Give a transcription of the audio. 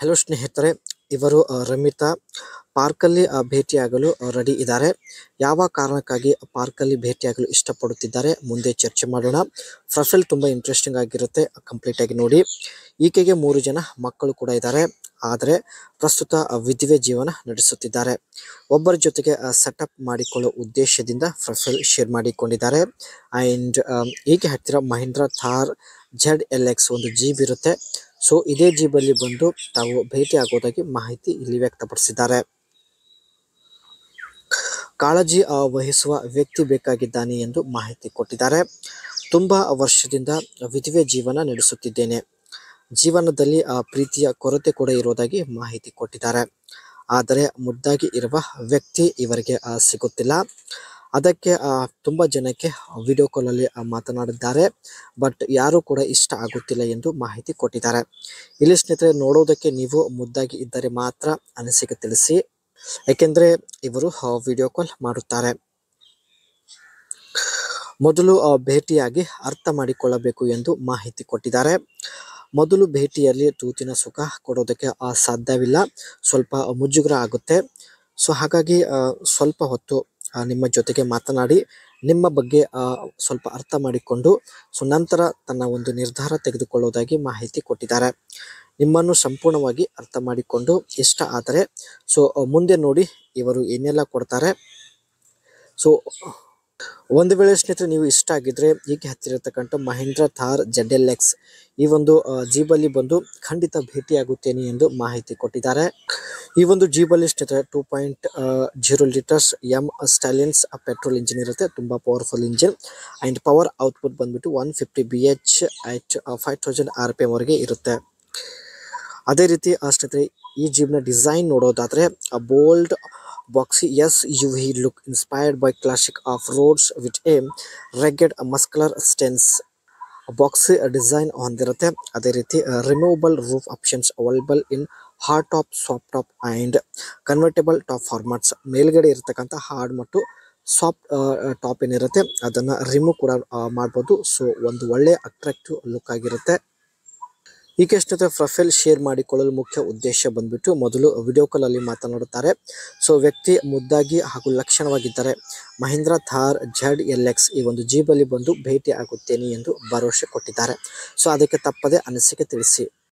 Hello ಸ್ನೇಹಿತರೆ, ಇವರು ರಮಿತಾ ಪಾರ್ಕಲ್ಲಿ ಭೇಟಿಯಾಗಲು ರೆಡಿ ಇದ್ದಾರೆ. ಯಾವ ಕಾರಣಕ್ಕಾಗಿ ಪಾರ್ಕಲ್ಲಿ ಭೇಟಿಯಾಗಲು ಇಷ್ಟಪಡುತ್ತಿದ್ದಾರೆ ಮುಂದೆ ಚರ್ಚೆ ಮಾಡೋಣ. ಪ್ರೊಫೈಲ್ ತುಂಬ ಇಂಟ್ರೆಸ್ಟಿಂಗ್ ಆಗಿರುತ್ತೆ, ಕಂಪ್ಲೀಟ್ ಆಗಿ ನೋಡಿ. ಈಕೆಗೆ 3 ಜನ ಮಕ್ಕಳು ಕೂಡ ಇದ್ದಾರೆ, ಆದರೆ ಪ್ರಸ್ತುತ ವಿಧವೆ ಜೀವನ ನಡೆಸುತ್ತಿದ್ದಾರೆ. ಒಬ್ಬರ ಜೊತೆಗೆ ಸೆಟಪ್ ಮಾಡಿಕೊಳ್ಳೋ ಉದ್ದೇಶದಿಂದ ಪ್ರೊಫೈಲ್ ಶೇರ್ ಮಾಡಿಕೊಂಡಿದ್ದಾರೆ. ಆ್ಯಂಡ್ ಈಕೆ ಹತ್ತಿರ ಮಹೀಂದ್ರ ಥಾರ್ ZLX ಒಂದು ಜೀಪ್ ಇರುತ್ತೆ. ಸೊ ಇದೇ ಜೀಬಲ್ಲಿ ಬಂದು ತಾವು ಭೇಟಿ ಆಗೋದಾಗಿ ಮಾಹಿತಿ ಇಲ್ಲಿ ವ್ಯಕ್ತಪಡಿಸಿದ್ದಾರೆ. ಕಾಳಜಿ ವಹಿಸುವ ವ್ಯಕ್ತಿ ಬೇಕಾಗಿದ್ದಾನೆ ಎಂದು ಮಾಹಿತಿ ಕೊಟ್ಟಿದ್ದಾರೆ. ತುಂಬಾ ವರ್ಷದಿಂದ ವಿಧವೆ ಜೀವನ ನಡೆಸುತ್ತಿದ್ದೇನೆ. ಜೀವನದಲ್ಲಿ ಪ್ರೀತಿಯ ಕೊರತೆ ಕೂಡ ಇರೋದಾಗಿ ಮಾಹಿತಿ ಕೊಟ್ಟಿದ್ದಾರೆ. ಆದರೆ ಮುದ್ದಾಗಿ ಇರುವ ವ್ಯಕ್ತಿ ಇವರಿಗೆ ಸಿಗುತ್ತಿಲ್ಲ. ಅದಕ್ಕೆ ತುಂಬ ಜನಕ್ಕೆ ವಿಡಿಯೋ ಕಾಲಲ್ಲಿ ಮಾತನಾಡಿದ್ದಾರೆ, ಬಟ್ ಯಾರೂ ಕೂಡ ಇಷ್ಟ ಆಗುತ್ತಿಲ್ಲ ಎಂದು ಮಾಹಿತಿ ಕೊಟ್ಟಿದ್ದಾರೆ. ಇಲ್ಲಿ ಸ್ನೇಹಿತರೆ, ನೋಡೋದಕ್ಕೆ ನೀವು ಮುದ್ದಾಗಿ ಇದ್ದರೆ ಮಾತ್ರ ಅನಿಸಿಕೆ ತಿಳಿಸಿ, ಏಕೆಂದರೆ ಇವರು ವಿಡಿಯೋ ಕಾಲ್ ಮಾಡುತ್ತಾರೆ. ಮೊದಲು ಭೇಟಿಯಾಗಿ ಅರ್ಥ ಮಾಡಿಕೊಳ್ಳಬೇಕು ಎಂದು ಮಾಹಿತಿ ಕೊಟ್ಟಿದ್ದಾರೆ. ಮೊದಲು ಭೇಟಿಯಲ್ಲಿ ತೂತಿನ ಸುಖ ಕೊಡೋದಕ್ಕೆ ಸಾಧ್ಯವಿಲ್ಲ, ಸ್ವಲ್ಪ ಮುಜುಗರ ಆಗುತ್ತೆ. ಸೊ ಹಾಗಾಗಿ ಸ್ವಲ್ಪ ಹೊತ್ತು ನಿಮ್ಮ ಜೊತೆಗೆ ಮಾತನಾಡಿ ನಿಮ್ಮ ಬಗ್ಗೆ ಸ್ವಲ್ಪ ಅರ್ಥ ಮಾಡಿಕೊಂಡು ನಂತರ ತನ್ನ ಒಂದು ನಿರ್ಧಾರ ತೆಗೆದುಕೊಳ್ಳೋದಾಗಿ ಮಾಹಿತಿ ಕೊಟ್ಟಿದ್ದಾರೆ. ನಿಮ್ಮನ್ನು ಸಂಪೂರ್ಣವಾಗಿ ಅರ್ಥ ಮಾಡಿಕೊಂಡು ಇಷ್ಟ ಆದರೆ ಮುಂದೆ ನೋಡಿ ಇವರು ಏನೆಲ್ಲ ಕೊಡ್ತಾರೆ. ಸೊ ಒಂದು ವೇಳೆ ಸ್ನೇಹಿತರೆ ನೀವು ಇಷ್ಟ ಆಗಿದ್ರೆ ಈಕೆ ಹತ್ತಿರ ಇರತಕ್ಕಂಥ ಮಹೀಂದ್ರ ಥಾರ್ ZLX ಈ ಒಂದು ಜೀಬಲ್ಲಿ ಬಂದು ಖಂಡಿತ ಭೇಟಿಯಾಗುತ್ತೇನೆ ಎಂದು ಮಾಹಿತಿ ಕೊಟ್ಟಿದ್ದಾರೆ. ಈ ಒಂದು ಜೀಬಲ್ಲಿ ಸ್ನೇಹಿತರೆ 2.0 ಲೀಟರ್ಸ್ M ಸ್ಟಾಲಿಯನ್ಸ್ ಪೆಟ್ರೋಲ್ ಇಂಜಿನ್ ಇರುತ್ತೆ, ತುಂಬಾ powerful engine. And power output ಬಂದ್ಬಿಟ್ಟು 150 BH at 5000 RPM ವರೆಗೆ ಇರುತ್ತೆ. ಅದೇ ರೀತಿ ಸ್ನೇಹಿತರೆ ಈ ಜೀಬ್ನ ಡಿಸೈನ್ ನೋಡೋದಾದ್ರೆ bold boxy SUV look inspired by classic off-roads with a rugged muscular stance. Boxy design ಹೊಂದಿರುತ್ತೆ. ಅದೇ ರೀತಿ removable roof options available in hard top, soft top and convertible top formats. ಮೇಲ್ಗಡೆ ಇರತಕ್ಕಂಥ ಹಾರ್ಡ್ ಮತ್ತು ಸಾಫ್ಟ್ ಟಾಪ್ ಏನಿರುತ್ತೆ ಅದನ್ನು remove ಕೂಡ ಮಾಡ್ಬೋದು. ಸೊ ಒಂದು ಒಳ್ಳೆಯ ಅಟ್ರಾಕ್ಟಿವ್ ಲುಕ್ ಆಗಿರುತ್ತೆ. ಈಗ ಸ್ನೇಹಿತರೆ ಪ್ರೊಫೈಲ್ ಶೇರ್ ಮಾಡಿಕೊಳ್ಳಲು ಮುಖ್ಯ ಉದ್ದೇಶ ಬಂದ್ಬಿಟ್ಟು ಮೊದಲು ವಿಡಿಯೋ ಕಾಲಲ್ಲಿ ಮಾತನಾಡುತ್ತಾರೆ. ಸೊ ವ್ಯಕ್ತಿ ಮುದ್ದಾಗಿ ಹಾಗೂ ಲಕ್ಷಣವಾಗಿದ್ದರೆ ಮಹೀಂದ್ರ ಥಾರ್ ZLX ಈ ಒಂದು ಜೀಬಲ್ಲಿ ಬಂದು ಭೇಟಿ ಆಗುತ್ತೇನೆ ಎಂದು ಭರವಸೆ ಕೊಟ್ಟಿದ್ದಾರೆ. ಸೊ ಅದಕ್ಕೆ ತಪ್ಪದೆ ಅನಿಸಿಕೆ ತಿಳಿಸಿ.